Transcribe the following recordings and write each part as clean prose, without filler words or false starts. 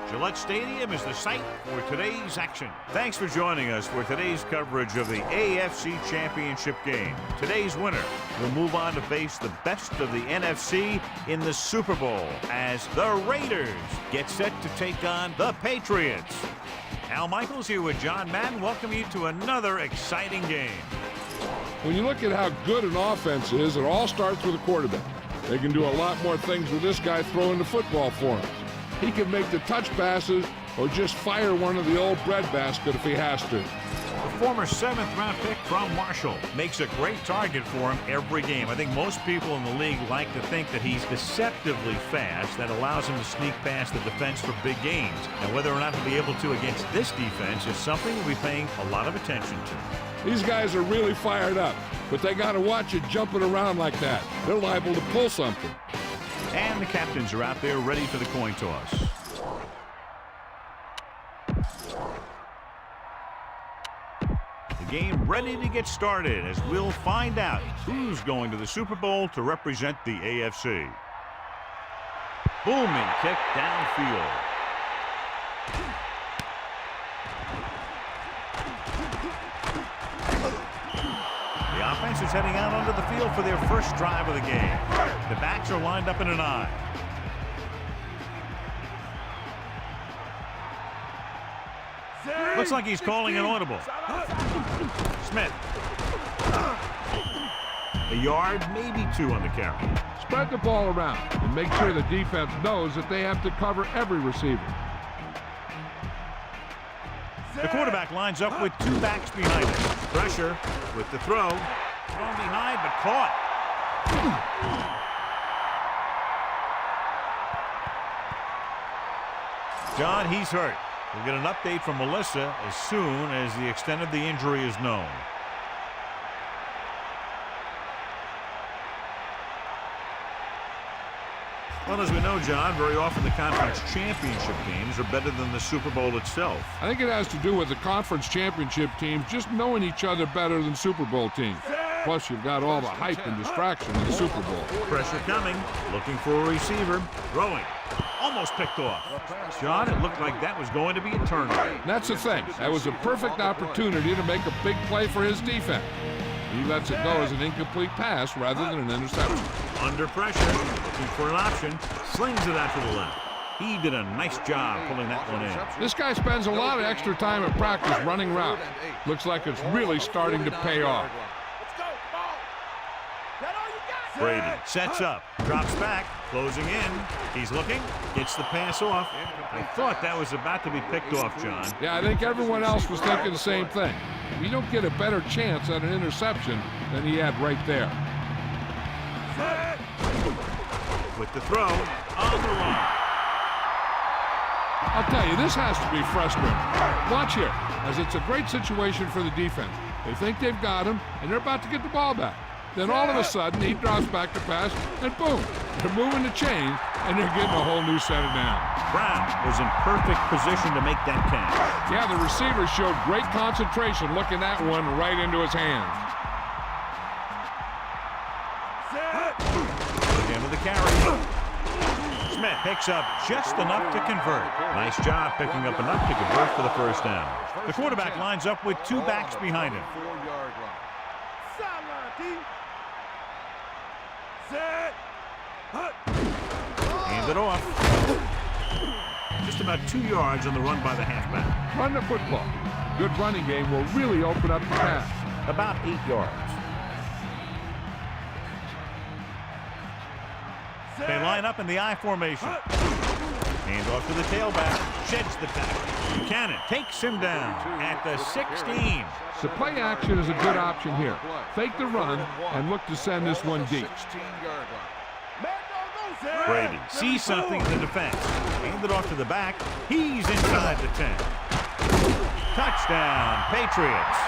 Gillette Stadium is the site for today's action. Thanks for joining us for today's coverage of the AFC Championship game. Today's winner will move on to face the best of the NFC in the Super Bowl as the Raiders get set to take on the Patriots. Al Michaels here with John Madden. Welcome you to another exciting game. When you look at how good an offense is, it all starts with a quarterback. They can do a lot more things with this guy throwing the football for him. He can make the touch passes or just fire one of the old breadbasket if he has to. The former 7th-round pick from Marshall makes a great target for him every game. I think most people in the league like to think that he's deceptively fast. That allows him to sneak past the defense for big games. And whether or not he'll be able to against this defense is something we'll be paying a lot of attention to. These guys are really fired up, but they got to watch it jumping around like that. They're liable to pull something. And the captains are out there ready for the coin toss. The game ready to get started as we'll find out who's going to the Super Bowl to represent the AFC. Booming kick downfield. The offense is heading out onto the field for their first drive of the game. The backs are lined up in an I. Looks like he's calling an audible. Smith. A yard, maybe 2 on the carry. Spread the ball around and make sure the defense knows that they have to cover every receiver. The quarterback lines up with 2 backs behind him. Pressure with the throw. Thrown behind, but caught. John, he's hurt. We'll get an update from Melissa as soon as the extent of the injury is known. Well, as we know, John, very often the conference championship games are better than the Super Bowl itself. I think it has to do with the conference championship teams just knowing each other better than Super Bowl teams. Plus, you've got all the hype and distraction in the Super Bowl. Pressure coming, looking for a receiver, throwing, almost picked off. John, it looked like that was going to be a turnover. That's the thing. That was a perfect opportunity to make a big play for his defense. He lets it go as an incomplete pass rather than an interception. Under pressure, looking for an option, slings it out to the left. He did a nice job pulling that one in. This guy spends a lot of extra time at practice running routes. Looks like it's really starting to pay off. Brady sets up, drops back, closing in. He's looking, gets the pass off. I thought that was about to be picked off, John. Yeah, I think everyone else was thinking the same thing. You don't get a better chance at an interception than he had right there. With the throw on the run. I'll tell you, this has to be frustrating. Watch here, as it's a great situation for the defense. They think they've got him, and they're about to get the ball back. Then all of a sudden, he drops back to pass, and boom, they're moving the chain, and they're getting a whole new set of downs. Brown was in perfect position to make that catch. Yeah, the receiver showed great concentration looking that one right into his hands. Into the carry. Smith picks up just enough to convert. Nice job picking up enough to convert for the first down. The quarterback lines up with 2 backs behind him. Hand it off. Just about 2 yards on the run by the halfback. Run the football. Good running game will really open up the pass. About 8 yards. They line up in the I formation. Hand off to the tailback. Sheds the tackle. Buchanan takes him down at the 16. The play action is a good option here. Fake the run and look to send this one deep. Brady sees something in the defense. Hand it off to the back. He's inside the 10. Touchdown, Patriots.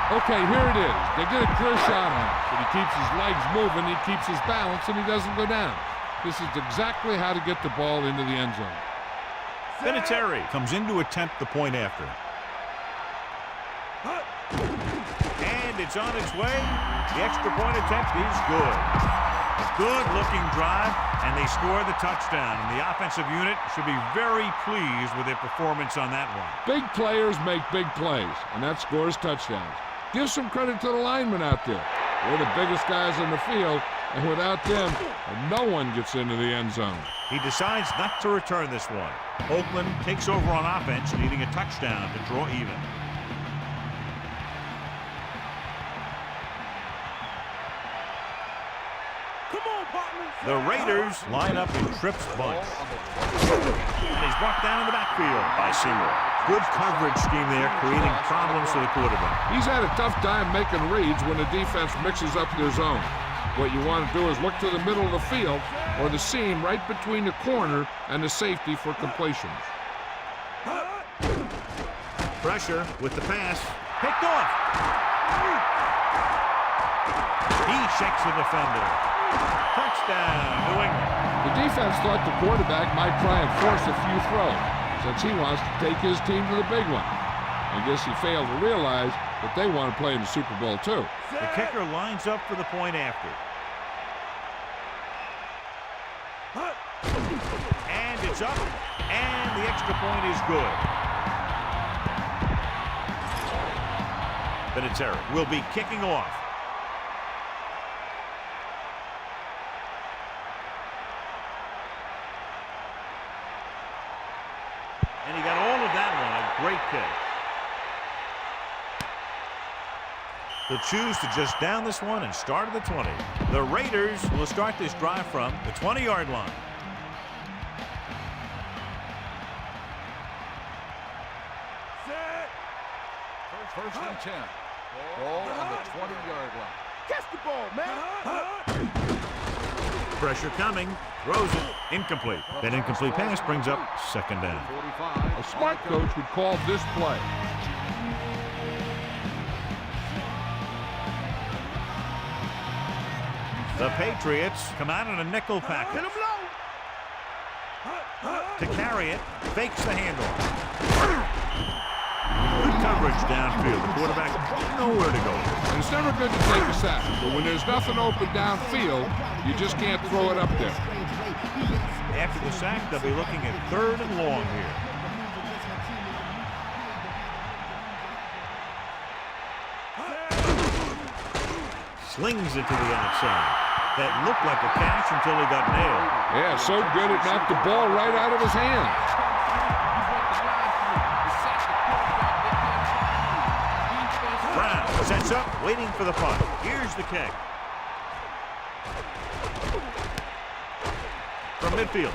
Okay, here it is. They get a clear shot on him, but he keeps his legs moving, he keeps his balance, and he doesn't go down. This is exactly how to get the ball into the end zone. Vinatieri comes in to attempt the point after. And it's on its way. The extra point attempt is good. A good-looking drive, and they score the touchdown. And the offensive unit should be very pleased with their performance on that one. Big players make big plays, and that scores touchdowns. Give some credit to the linemen out there. They're the biggest guys in the field, and without them, no one gets into the end zone. He decides not to return this one. Oakland takes over on offense, needing a touchdown to draw even. The Raiders line up in trips bunch. And he's brought down in the backfield by Seymour. Good coverage scheme there, creating problems for the quarterback. He's had a tough time making reads when the defense mixes up their zone. What you want to do is look to the middle of the field or the seam right between the corner and the safety for completions. Pressure with the pass. Picked off. He checks the defender. Touchdown, New England. The defense thought the quarterback might try and force a few throws since he wants to take his team to the big one. I guess he failed to realize that they want to play in the Super Bowl too. The kicker lines up for the point after. And it's up, and the extra point is good. Vinatieri will be kicking off. And he got all of that one, a great kick. He'll choose to just down this one and start at the 20. The Raiders will start this drive from the 20-yard line. First and 10. Ball on the 20-yard line. Catch the ball, man. Pressure coming. Throws it. Incomplete. That incomplete pass brings up second down. A smart coach would call this play. The Patriots come out in a nickel package. To carry it, fakes the handoff. Good coverage downfield. The quarterback nowhere to go. And it's never good to take a sack, but when there's nothing open downfield, you just can't throw it up there. After the sack, they'll be looking at 3rd and long here. Slings it to the outside. That looked like a catch until he got nailed. Yeah, so good it knocked the ball right out of his hand. Brown sets up, waiting for the punt. Here's the kick. From midfield.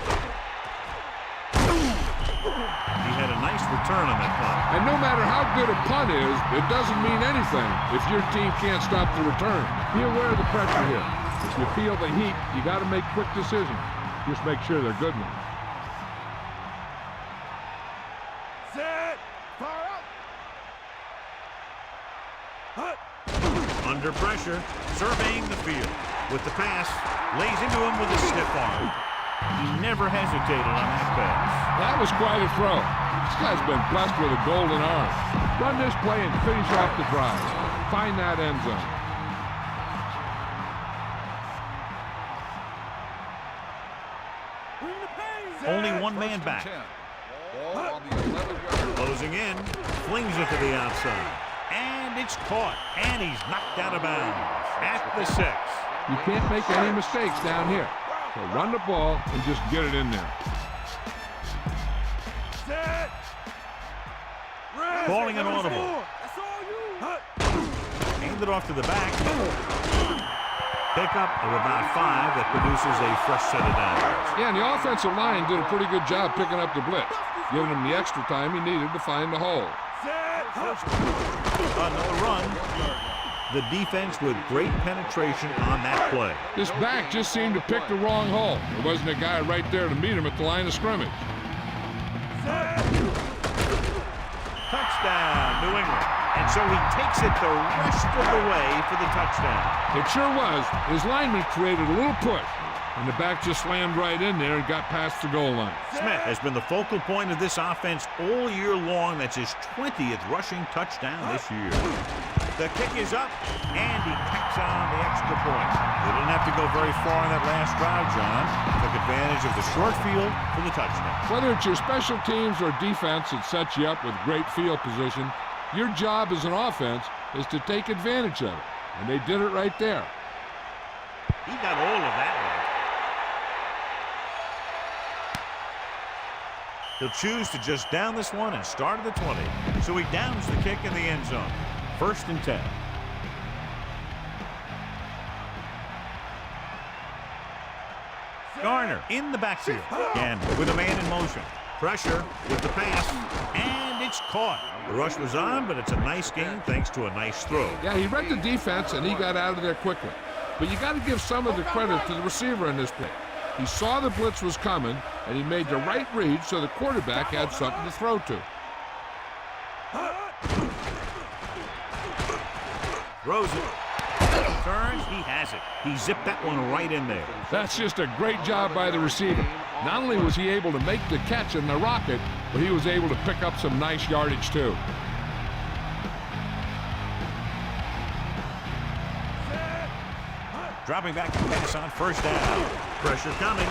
He had a nice return on that punt. And no matter how good a punt is, it doesn't mean anything if your team can't stop the return. Be aware of the pressure here. If you feel the heat, you got to make quick decisions. Just make sure they're good ones. Set. Fire out. Under pressure, surveying the field. With the pass, lays into him with a stiff arm. He never hesitated on that pass. That was quite a throw. This guy's been blessed with a golden arm. Run this play and finish off the drive. Find that end zone. Only one man back. Closing in, flings it to the outside. And it's caught. And he's knocked out of bounds at the 6. You can't make any mistakes down here. So run the ball and just get it in there. Set. Calling an audible. Hand it off to the back. Pickup of about 5 that produces a fresh set of downs. Yeah, and the offensive line did a pretty good job picking up the blitz, giving him the extra time he needed to find the hole. Another run. The defense with great penetration on that play. This back just seemed to pick the wrong hole. There wasn't a guy right there to meet him at the line of scrimmage. Touchdown, New England. And so he takes it the rest of the way for the touchdown. It sure was. His lineman created a little push, and the back just slammed right in there and got past the goal line. Smith has been the focal point of this offense all year long. That's his 20th rushing touchdown this year. The kick is up, and he tacks on the extra point. They didn't have to go very far in that last drive, John. Took advantage of the short field for the touchdown. Whether it's your special teams or defense that sets you up with great field position, your job as an offense is to take advantage of it. And they did it right there. He got all of that right. He'll choose to just down this one and start at the 20. So he downs the kick in the end zone. 1st and 10. Garner in the backfield. Again with a man in motion. Pressure with the pass. And it's caught. The rush was on, but it's a nice gain thanks to a nice throw. Yeah, he read the defense, and he got out of there quickly. But you got to give some of the credit to the receiver in this play. He saw the blitz was coming, and he made the right read so the quarterback had something to throw to. Throws it. Turns. He has it. He zipped that one right in there. That's just a great job by the receiver. Not only was he able to make the catch in the rocket, but he was able to pick up some nice yardage too. Dropping back to pass on 1st down. Pressure coming.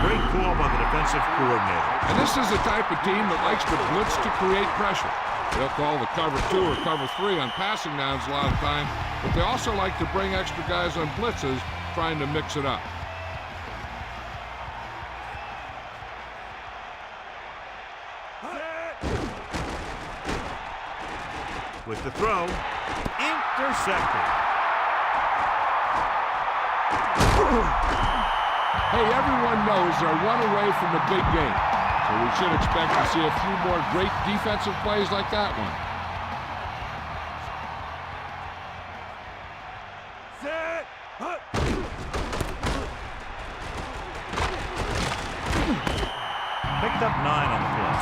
Great call by the defensive coordinator. And this is the type of team that likes to blitz to create pressure. They'll call the cover 2 or cover 3 on passing downs a lot of time, but they also like to bring extra guys on blitzes, trying to mix it up. With the throw, intercepted. Hey, everyone knows they're one away from a big game, so we should expect to see a few more great defensive plays like that one. Set. Hut. Picked up 9 on the play.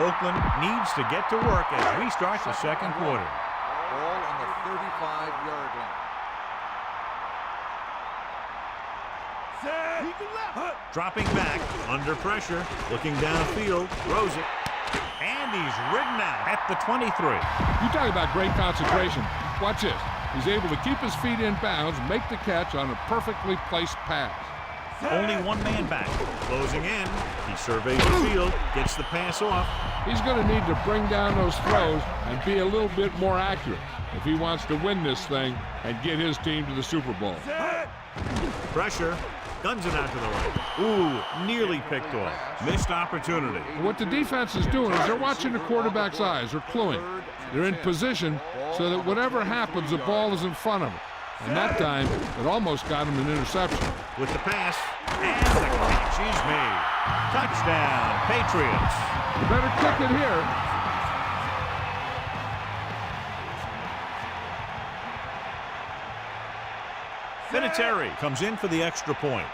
Oakland needs to get to work as we start the 2nd quarter. Ball on the 35-yard line. Dropping back, under pressure, looking downfield, throws it, and he's ridden out at the 23. You talk about great concentration. Watch this. He's able to keep his feet in bounds, make the catch on a perfectly placed pass. Only one man back. Closing in. He surveys the field, gets the pass off. He's going to need to bring down those throws and be a little bit more accurate if he wants to win this thing and get his team to the Super Bowl. Pressure. Guns it out to the right. Ooh, nearly picked off. Missed opportunity. What the defense is doing is they're watching the quarterback's eyes. They're cluing. They're in position so that whatever happens, the ball is in front of them. And that time, it almost got him an interception. With the pass, and the catch is made. Touchdown, Patriots. You better kick it here. Vinatieri comes in for the extra point.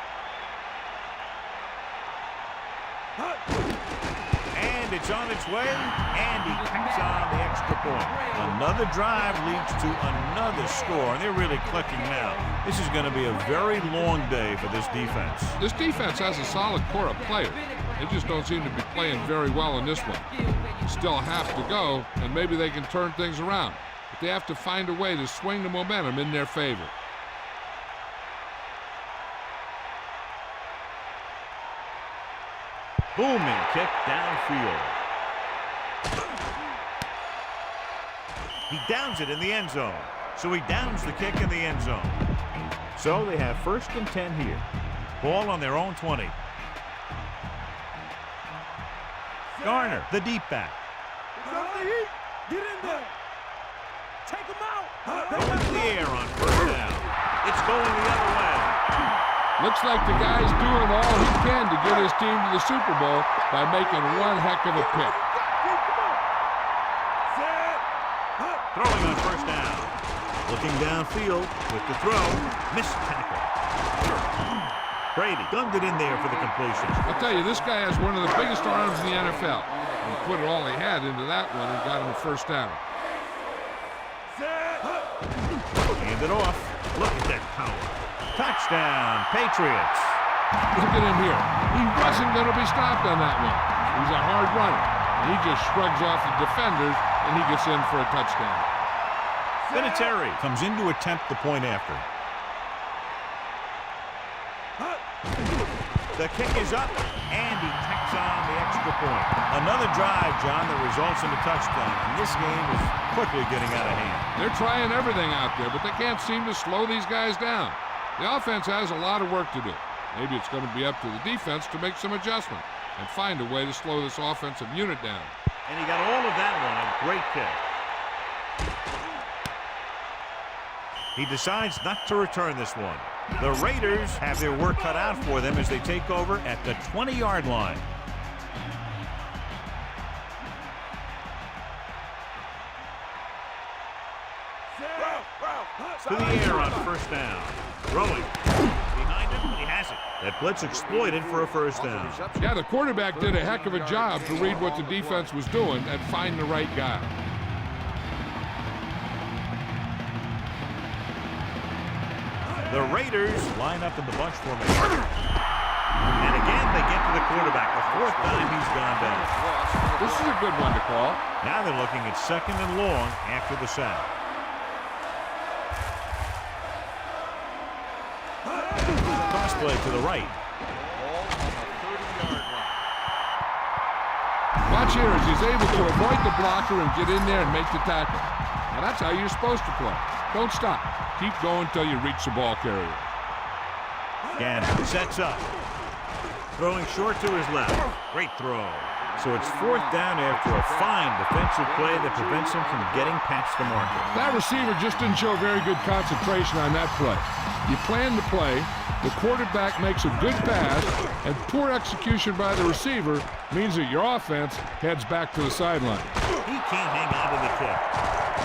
And it's on its way, and he tacks on the extra point. Another drive leads to another score, and they're really clicking now. This is going to be a very long day for this defense. This defense has a solid core of players. They just don't seem to be playing very well in this one. Still have to go, and maybe they can turn things around. But they have to find a way to swing the momentum in their favor. Booming kick downfield. He downs it in the end zone. So he downs the kick in the end zone. So they have 1st and 10 here. Ball on their own 20. Garner, the deep back. Get in there. Take him out. Going to the air on 1st down. It's going the other way. Looks like the guy's doing all he can to get his team to the Super Bowl by making one heck of a pick. Throwing on 1st down. Looking downfield with the throw. Missed tackle. Brady gunned it in there for the completion. I'll tell you, this guy has one of the biggest arms in the NFL. He put all he had into that one and got him a 1st down. Hand it off. Look at that power. Touchdown, Patriots. Look at him here. He wasn't going to be stopped on that one. He's a hard runner. And he just shrugs off the defenders and he gets in for a touchdown. Vinatieri comes in to attempt the point after. The kick is up, and he tacks on the extra point. Another drive, John, that results in a touchdown. And this game is quickly getting out of hand. They're trying everything out there, but they can't seem to slow these guys down. The offense has a lot of work to do. Maybe it's going to be up to the defense to make some adjustment and find a way to slow this offensive unit down. And he got all of that one. A great kick. He decides not to return this one. The Raiders have their work cut out for them as they take over at the 20-yard line. To the air on first down. Throwing. Behind him, he has it. That blitz exploited for a first down. Yeah, the quarterback did a heck of a job to read what the defense was doing and find the right guy. The Raiders line up in the bunch formation. And again, they get to the quarterback. The fourth time he's gone down. This is a good one to call. Now they're looking at second and long after the sack. Cross play to the right. Watch here as he's able to avoid the blocker and get in there and make the tackle. Now that's how you're supposed to play. Don't stop. Keep going until you reach the ball carrier. Gannon sets up. Throwing short to his left. Great throw. So it's fourth down after a fine defensive play that prevents him from getting past the marker. That receiver just didn't show very good concentration on that play. You plan the play, the quarterback makes a good pass, and poor execution by the receiver means that your offense heads back to the sideline. He can't hang on to the kick.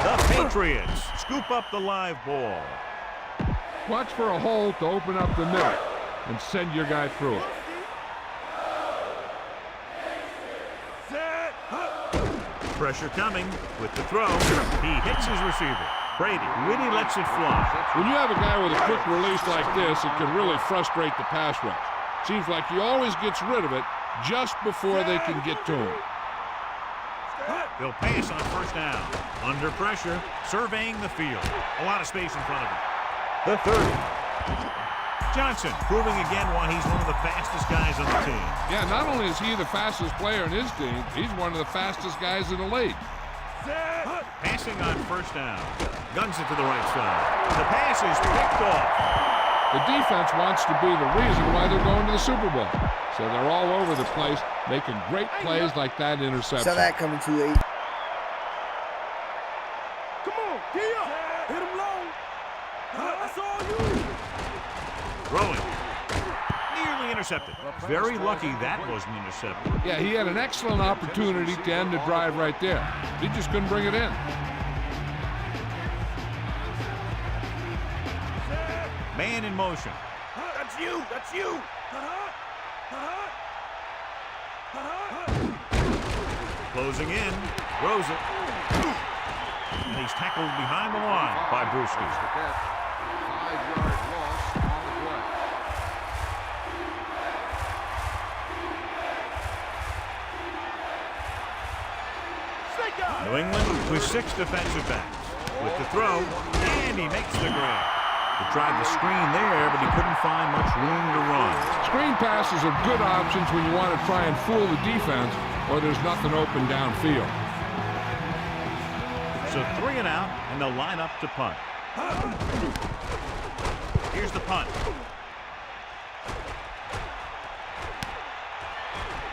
The Patriots scoop up the live ball. Watch for a hole to open up the middle and send your guy through it. Pressure coming with the throw. He hits his receiver. Brady really lets it fly. When you have a guy with a quick release like this, it can really frustrate the pass rush. Seems like he always gets rid of it just before they can get to him. They'll pass on first down. Under pressure, surveying the field. A lot of space in front of him. The 30. Johnson proving again why he's one of the fastest guys on the team. Yeah, not only is he the fastest player in his team, he's one of the fastest guys in the league. Passing on first down. Guns it to the right side. The pass is picked off. The defense wants to be the reason why they're going to the Super Bowl. So they're all over the place, making great plays like that interception. Saw that coming too late. Come on, get up. Hit him low. That's all you. Throwing. Nearly intercepted. Very lucky that wasn't intercepted. Yeah, he had an excellent opportunity to end the drive right there. He just couldn't bring it in. Man in motion. That's you. That's you. Closing in. Throws it. And he's tackled behind the line by Brewski. 5-yard loss on the play. New England with 6 defensive backs. With the throw, and he makes the grab. He tried the screen there, but he couldn't find much room to run. Screen passes are good options when you want to try and fool the defense or there's nothing open downfield. So 3 and out, and they'll line up to punt. Here's the punt.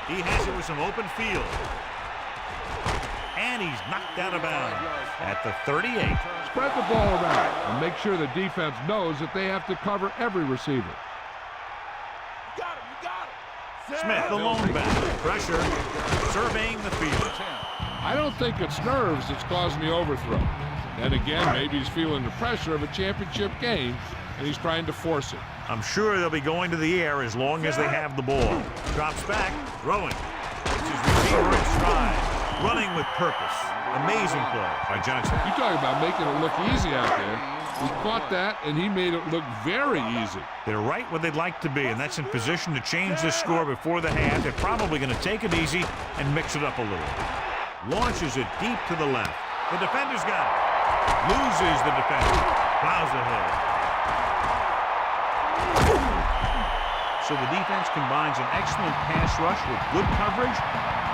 He has it with some open field. And he's knocked out of bounds at the 38. Spread the ball around and make sure the defense knows that they have to cover every receiver. You got him. Smith, the lone back. Pressure, surveying the field. I don't think it's nerves that's causing the overthrow. Then again, maybe he's feeling the pressure of a championship game and he's trying to force it. I'm sure they'll be going to the air as long as they have the ball. Drops back, throwing. It's his receiver in stride. Running with purpose. Amazing play by Johnson. You talk about making it look easy out there. He caught that, and he made it look very easy. They're right where they'd like to be, and that's in position to change this score before the half. They're probably going to take it easy and mix it up a little. Launches it deep to the left. The defender's got it. Loses the defender. Plows ahead. So the defense combines an excellent pass rush with good coverage,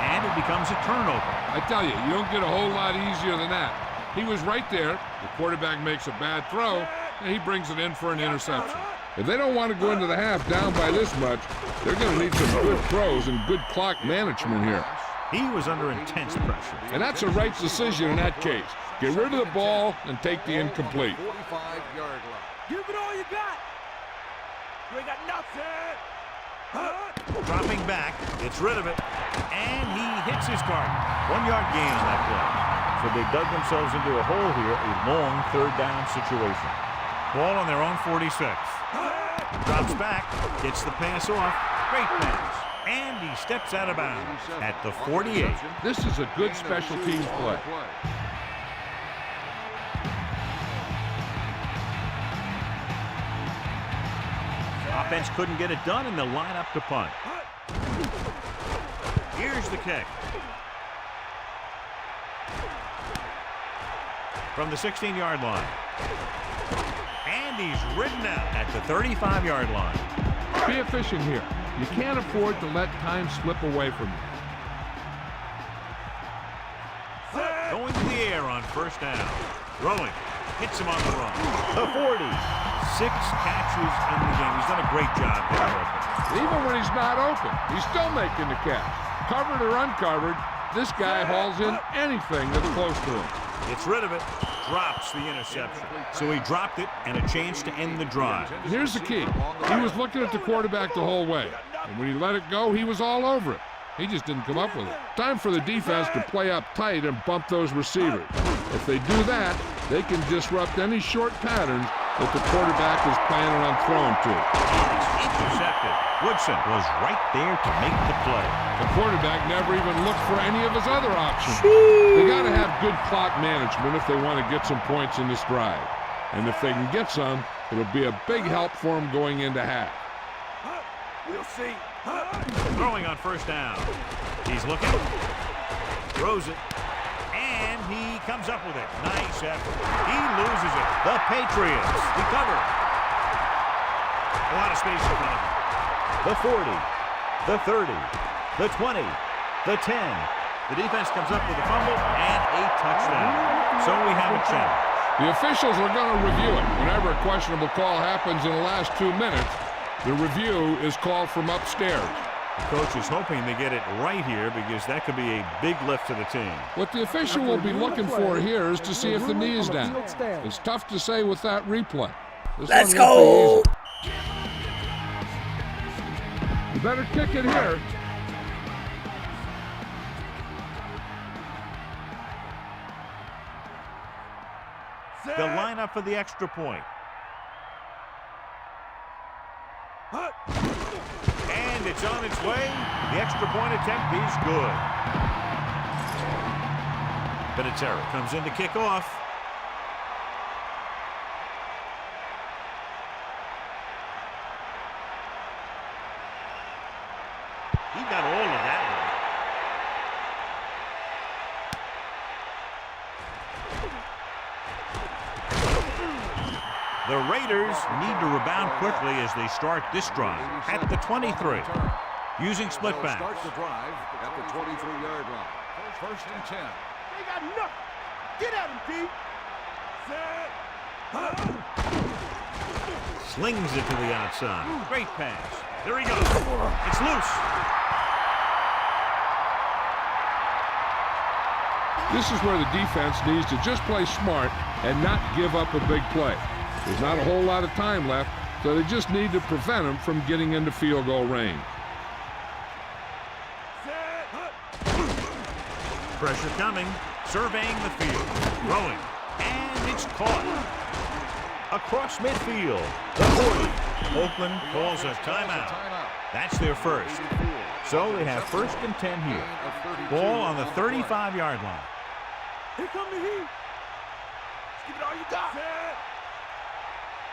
and it becomes a turnover. I tell you, you don't get a whole lot easier than that. He was right there. The quarterback makes a bad throw, and he brings it in for an interception. If they don't want to go into the half down by this much, they're going to need some good throws and good clock management here. He was under intense pressure. And that's a right decision in that case. Get rid of the ball and take the incomplete. 45-yard line. Give it all you got. You ain't got nothing. Dropping back, gets rid of it, and he hits his target. 1-yard gain on that play. So they dug themselves into a hole here, a long third down situation. Ball on their own 46. Drops back, gets the pass off. Great pass. And he steps out of bounds at the 48. This is a good special teams play. Offense couldn't get it done, and they'll line up to punt. Here's the kick. From the 16-yard line. And he's ridden out at the 35-yard line. Be efficient here. You can't afford to let time slip away from you. Going to the air on first down. Throwing. Hits him on the run. The 40. 6 catches in the game. He's done a great job getting open. Even when he's not open, he's still making the catch. Covered or uncovered, this guy hauls in anything that's close to him. Gets rid of it. Drops the interception. So he dropped it and a chance to end the drive. Here's the key. He was looking at the quarterback the whole way. And when he let it go, he was all over it. He just didn't come up with it. Time for the defense to play up tight and bump those receivers. If they do that, they can disrupt any short patterns that the quarterback is planning on throwing to. It's intercepted. Woodson was right there to make the play. The quarterback never even looked for any of his other options. They got to have good clock management if they want to get some points in this drive. And if they can get some, it'll be a big help for them going into half. We'll see. Throwing on first down. He's looking. Throws it. And he comes up with it. Nice effort. He loses it. The Patriots recover. A lot of space in front of him. The 40. The 30. The 20. The 10. The defense comes up with a fumble and a touchdown. So we have a challenge. The officials are going to review it. Whenever a questionable call happens in the last 2 minutes, the review is called from upstairs. The coach is hoping they get it right here because that could be a big lift to the team. What the official will be looking for here is to see if the knee is down. It's tough to say with that replay. Let's go! You better kick it here. They'll line up for the extra point. And it's on its way. The extra point attempt is good. Vinatieri comes in to kick off. He got all of that one. The Raiders need to rebound quickly as they start this drive at the 23. Using split backs. Start the drive at the 23-yard line. First and 10. They got nothing. Get at him, Pete. Slings it to the outside. Great pass. There he goes. It's loose. This is where the defense needs to just play smart and not give up a big play. There's not a whole lot of time left, so they just need to prevent them from getting into field goal range. Pressure coming. Surveying the field. Throwing. And it's caught. Across midfield. The 40. Oakland calls a timeout. That's their first. So they have first and 10 here. Ball on the 35-yard line. Here come the heat. Give it all you got.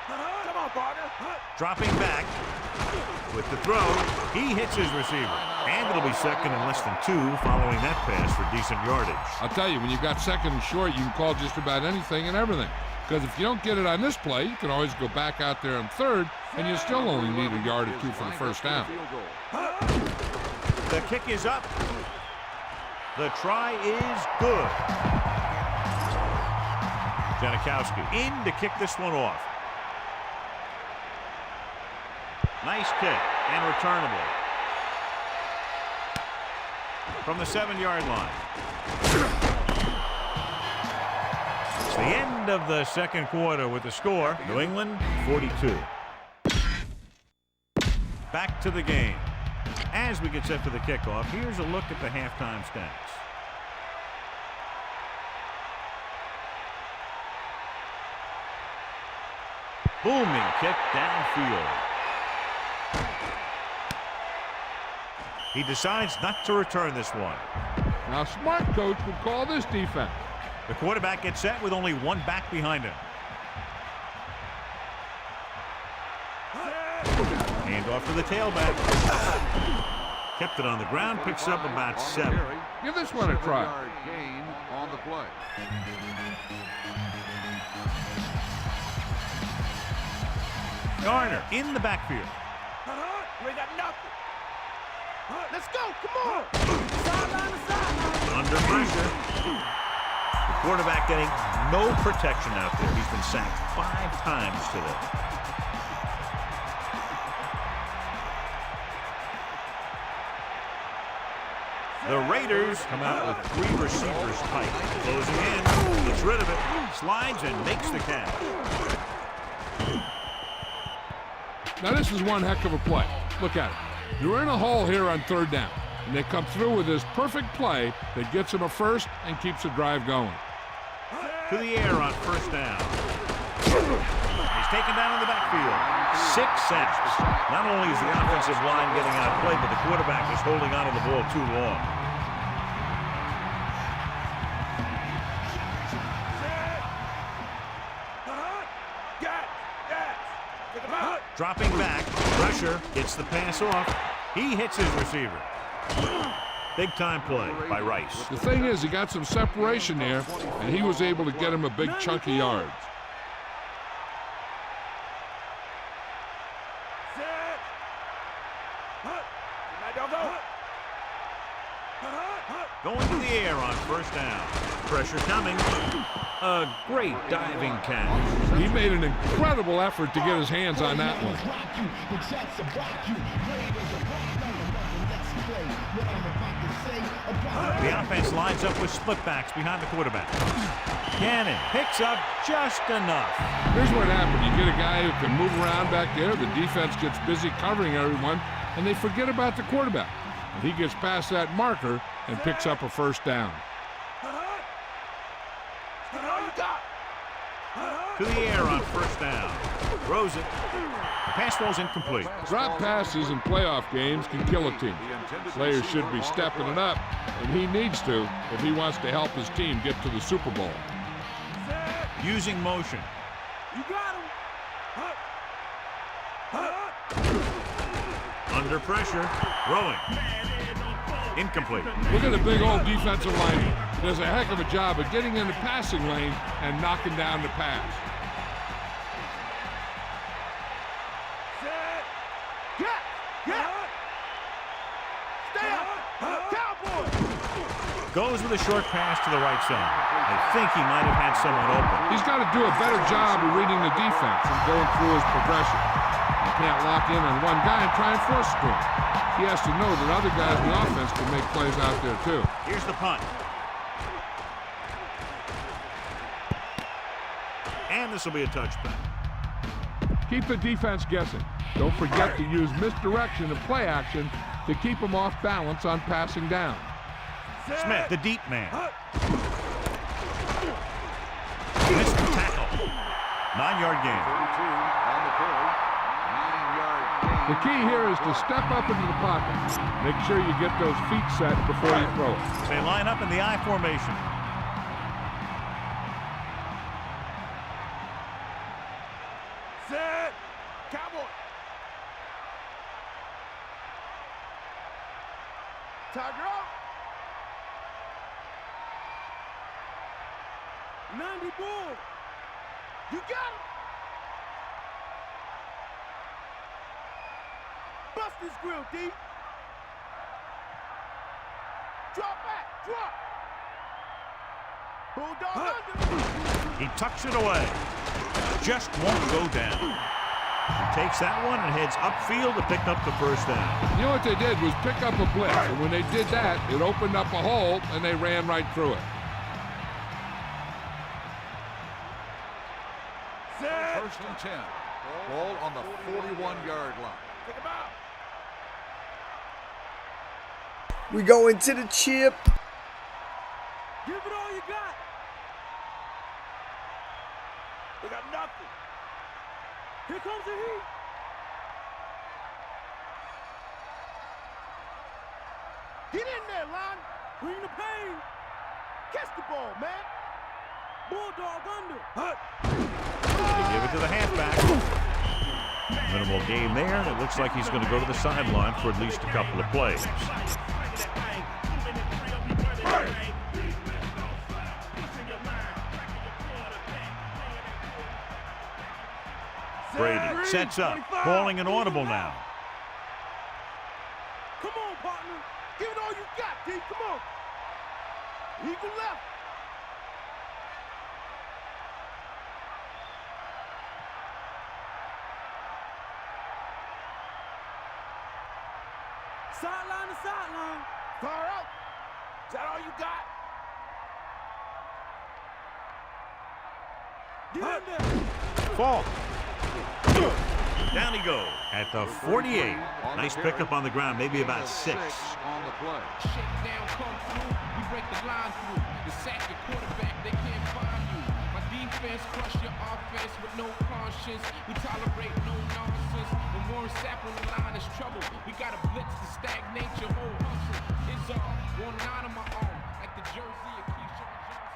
Come on, partner. Dropping back. With the throw, he hits his receiver. And it'll be second and less than 2 following that pass for decent yardage. I'll tell you, when you've got second and short, you can call just about anything and everything. Because if you don't get it on this play, you can always go back out there on third, and you still only need a yard or 2 for the first down. The kick is up. The try is good. Janikowski in to kick this one off. Nice kick and returnable. From the 7-yard line. It's the end of the second quarter with the score. New England 42. Back to the game. As we get set for the kickoff, here's a look at the halftime stats. Booming kick downfield. He decides not to return this one. Now, a smart coach would call this defense. The quarterback gets set with only one back behind him. Hand off to the tailback. Kept it on the ground, picks up about 7. Give this one a try. Gain on the play. Garner in the backfield. We got nothing. Let's go. Come on. Sideline to sideline. Under pressure. The quarterback getting no protection out there. He's been sacked 5 times today. The Raiders come out with 3 receivers tight. Closing in. Gets rid of it. Slides and makes the catch. Now, this is one heck of a play. Look at it. You're in a hole here on 3rd down, and they come through with this perfect play that gets them a first and keeps the drive going. To the air on 1st down. He's taken down in the backfield. 6 sacks. Not only is the offensive line getting outplayed, but the quarterback is holding on to the ball too long. Dropping back, pressure, gets the pass off. He hits his receiver. Big time play by Rice. The thing is, he got some separation there, and he was able to get him a big chunk of yards. Going to the air on 1st down. Pressure coming. A great diving catch. He made an incredible effort to get his hands on that one. The offense lines up with split backs behind the quarterback. Cannon picks up just enough. Here's what happened. You get a guy who can move around back there. The defense gets busy covering everyone, and they forget about the quarterback. And he gets past that marker and picks up a 1st down. To the air on 1st down. Throws it. The pass falls incomplete. Drop passes in playoff games can kill a team. Players should be stepping it up, and he needs to if he wants to help his team get to the Super Bowl. Using motion. You got him. Under pressure. Throwing. Incomplete. Look at the big old defensive lineman. Does a heck of a job of getting in the passing lane and knocking down the pass. Goes with a short pass to the right side. I think he might have had someone open. He's got to do a better job of reading the defense and going through his progression. You can't lock in on one guy and try and force it to him. He has to know that other guys in the offense can make plays out there too. Here's the punt. And this will be a touchback. Keep the defense guessing. Don't forget to use misdirection and play action to keep them off balance on passing down. Smith, the deep man. Missed the tackle. 9-yard gain. The key here is to step up into the pocket. Make sure you get those feet set before you throw it. They line up in the I formation. 90 bull. You got him. Bust his grill, D. Drop back, drop. Bulldog under. He tucks it away. Just won't go down. He takes that one and heads upfield to pick up the first down. You know what they did was pick up a blitz, and when they did that, it opened up a hole, and they ran right through it. Set. 1st and 10. Ball on the 41-yard line. Take him out. We go into the chip. Give it all you got. We got nothing. Here comes the heat. Get in there, Lon. Bring the pain. Catch the ball, man. Bulldog under. They give it to the halfback. Minimal gain there, and it looks like he's going to go to the sideline for at least a couple of plays. Brady sets up, calling an audible now. Come on, partner. Give it all you got, D. Come on. Eagle left. Sideline to sideline. Far out. Is that all you got? Get in there. Fall. Down he goes at the 48. Nice pickup on the ground, maybe about 6. On the play. Shakedown come through, we break the line through. The sack your quarterback, they can't find you. My defense crush your offense with no conscience. We tolerate no nonsense. When Warren Sapp on the line is trouble. We got a blitz to stagnate your whole hustle. It's all 1 9 on my arm, like the jersey of Keyshawn Johnson.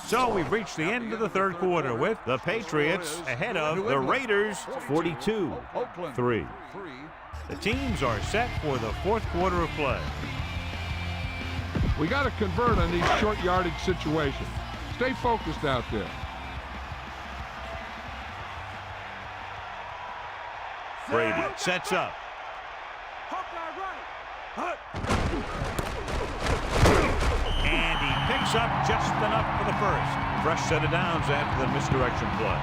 So we've reached the end of the third quarter with the Patriots ahead of the Raiders 42-3. The teams are set for the fourth quarter of play. We got to convert on these short yardage situations. Stay focused out there. Brady sets up. Hawkeye right. And he picks up just enough for the first. Fresh set of downs after the misdirection play.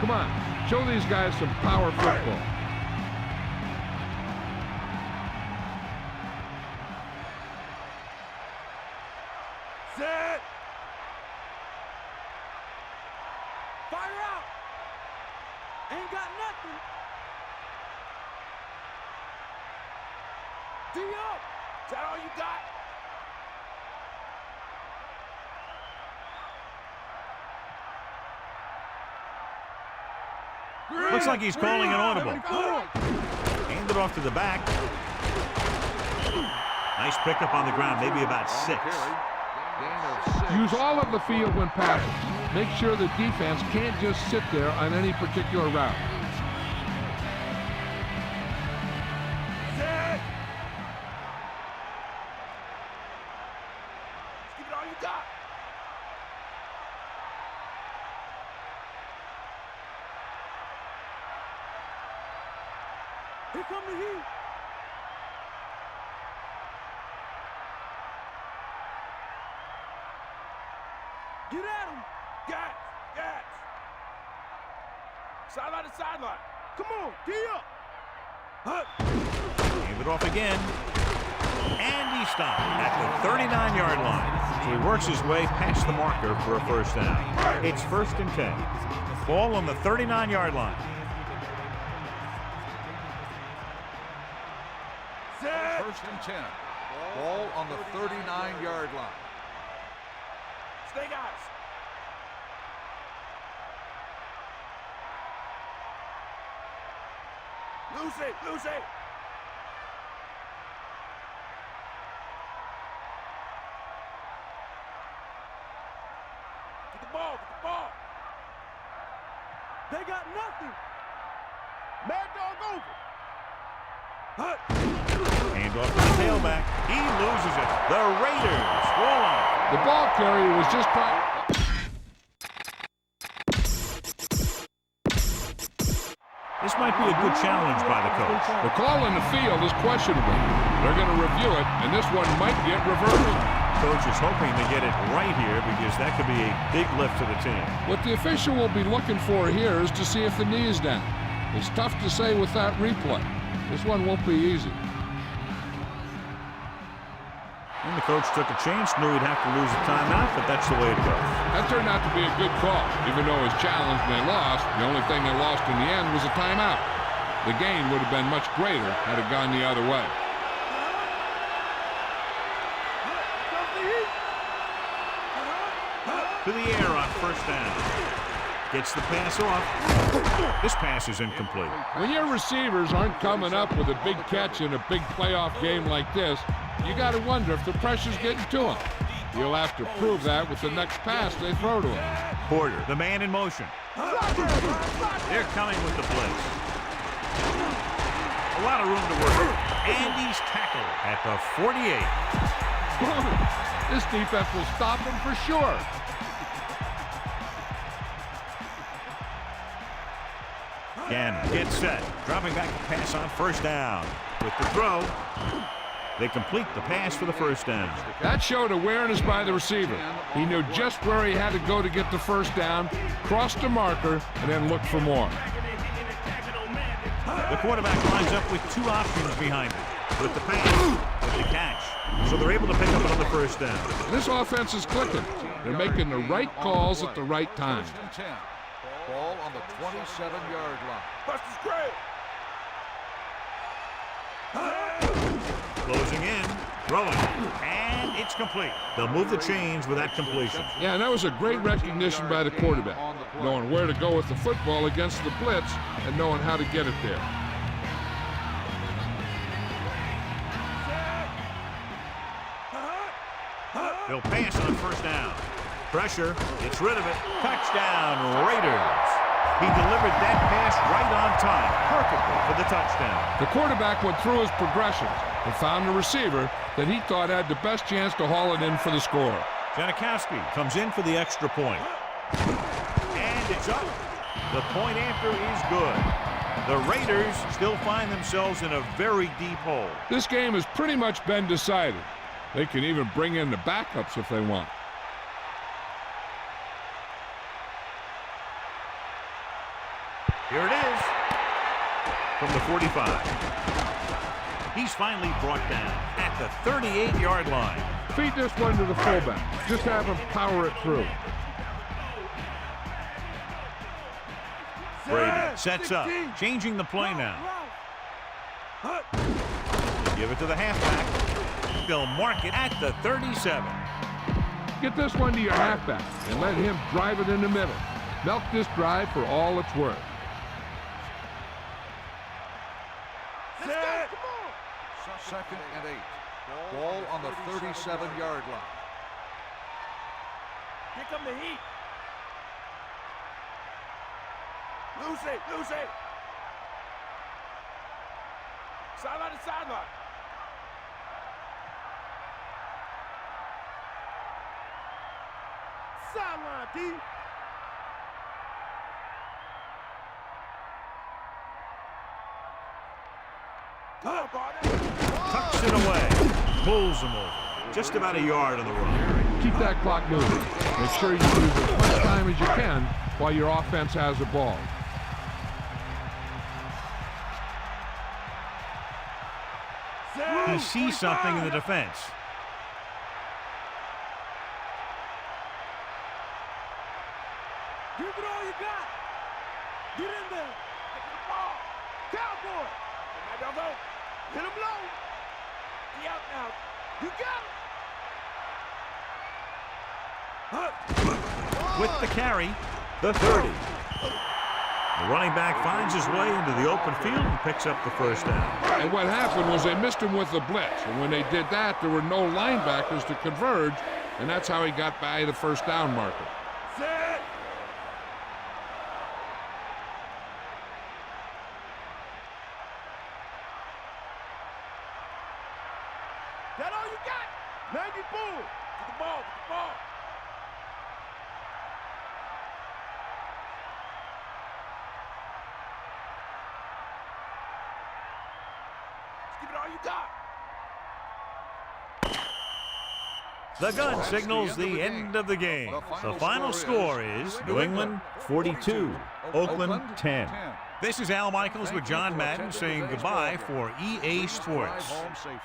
Come on, show these guys some power football. Set. Fire out. Ain't got nothing. D up. Is that all you got? Looks like he's calling an audible. Hand it off to the back. Nice pickup on the ground, maybe about 6. Use all of the field when passing. Make sure the defense can't just sit there on any particular route. Set. Give it all you got. Here come the heat. Get at him. Gas. Sideline to sideline. Come on, D up. Hand it off again. And he stopped at the 39-yard line. So he works his way past the marker for a first down. It's 1st and 10. Ball on the 39-yard line. Set. 1st and 10. Ball on the 39-yard line. Stay guys. Lucy. Nothing. Mad Dog over. Hand off to the tailback. He loses it. The Raiders roll on. The ball carrier was just trying. This might be a good challenge by the coach. The call in the field is questionable. They're going to review it, and this one might get reversed. Coach is hoping to get it right here because that could be a big lift to the team. What the official will be looking for here is to see if the knee is down. It's tough to say with that replay. This one won't be easy. And the coach took a chance, knew he'd have to lose a timeout, but that's the way it goes. That turned out to be a good call. Even though it was challenged and they lost, the only thing they lost in the end was a timeout. The gain would have been much greater had it gone the other way. To the air on first down. Gets the pass off. This pass is incomplete. When your receivers aren't coming up with a big catch in a big playoff game like this, you got to wonder if the pressure's getting to them. You'll have to prove that with the next pass they throw to him. Porter, the man in motion. They're coming with the blitz. A lot of room to work. And he's tackled at the 48. This defense will stop him for sure. Gannon gets set. Dropping back to pass on first down. With the throw, they complete the pass for the first down. That showed awareness by the receiver. He knew just where he had to go to get the first down, crossed the marker, and then looked for more. The quarterback lines up with two options behind him. With the pass, with the catch. So they're able to pick up another first down. This offense is clicking. They're making the right calls at the right time. First and 10. Ball on the 27-yard line. Buster's great. Closing in, throwing, and it's complete. They'll move the chains with that completion. Yeah, and that was a great recognition by the quarterback, knowing where to go with the football against the blitz and knowing how to get it there. They'll pass on first down. Pressure, gets rid of it. Touchdown, Raiders. He delivered that pass right on time, perfectly for the touchdown. The quarterback went through his progressions and found a receiver that he thought had the best chance to haul it in for the score. Janikowski comes in for the extra point. And it's up. The point after is good. The Raiders still find themselves in a very deep hole. This game has pretty much been decided. They can even bring in the backups if they want. Here it is from the 45. He's finally brought down at the 38-yard line. Feed this one to the fullback. Just have him power it through. Brady sets up, changing the play now. Give it to the halfback. They'll mark it at the 37. Get this one to your halfback and let him drive it in the middle. Milk this drive for all it's worth. Second and 8. Ball on the 37-yard line. Here come the heat. Lose it, lose it. Sideline to sideline. Sideline, D. Come on, partner. Tucks it away. Pulls him over. Just about a yard on the run. Keep that clock moving. Make sure you use as much time as you can while your offense has the ball. He sees something in the defense. Give it all you got. Get in there. Take the ball. Cowboy. Now go. Hit him low. He out now. You got him. With the carry, the 30. The running back finds his way into the open field and picks up the first down. And what happened was they missed him with the blitz. And when they did that, there were no linebackers to converge, and that's how he got by the first down marker. Set. That all you got? 90 bull. Get the ball. Get the ball. Let's give it all you got. The gun signals the end of the game. The final score is New England 42, Oakland 10. This is Al Michaels with John Madden saying goodbye for EA Sports. Home safely.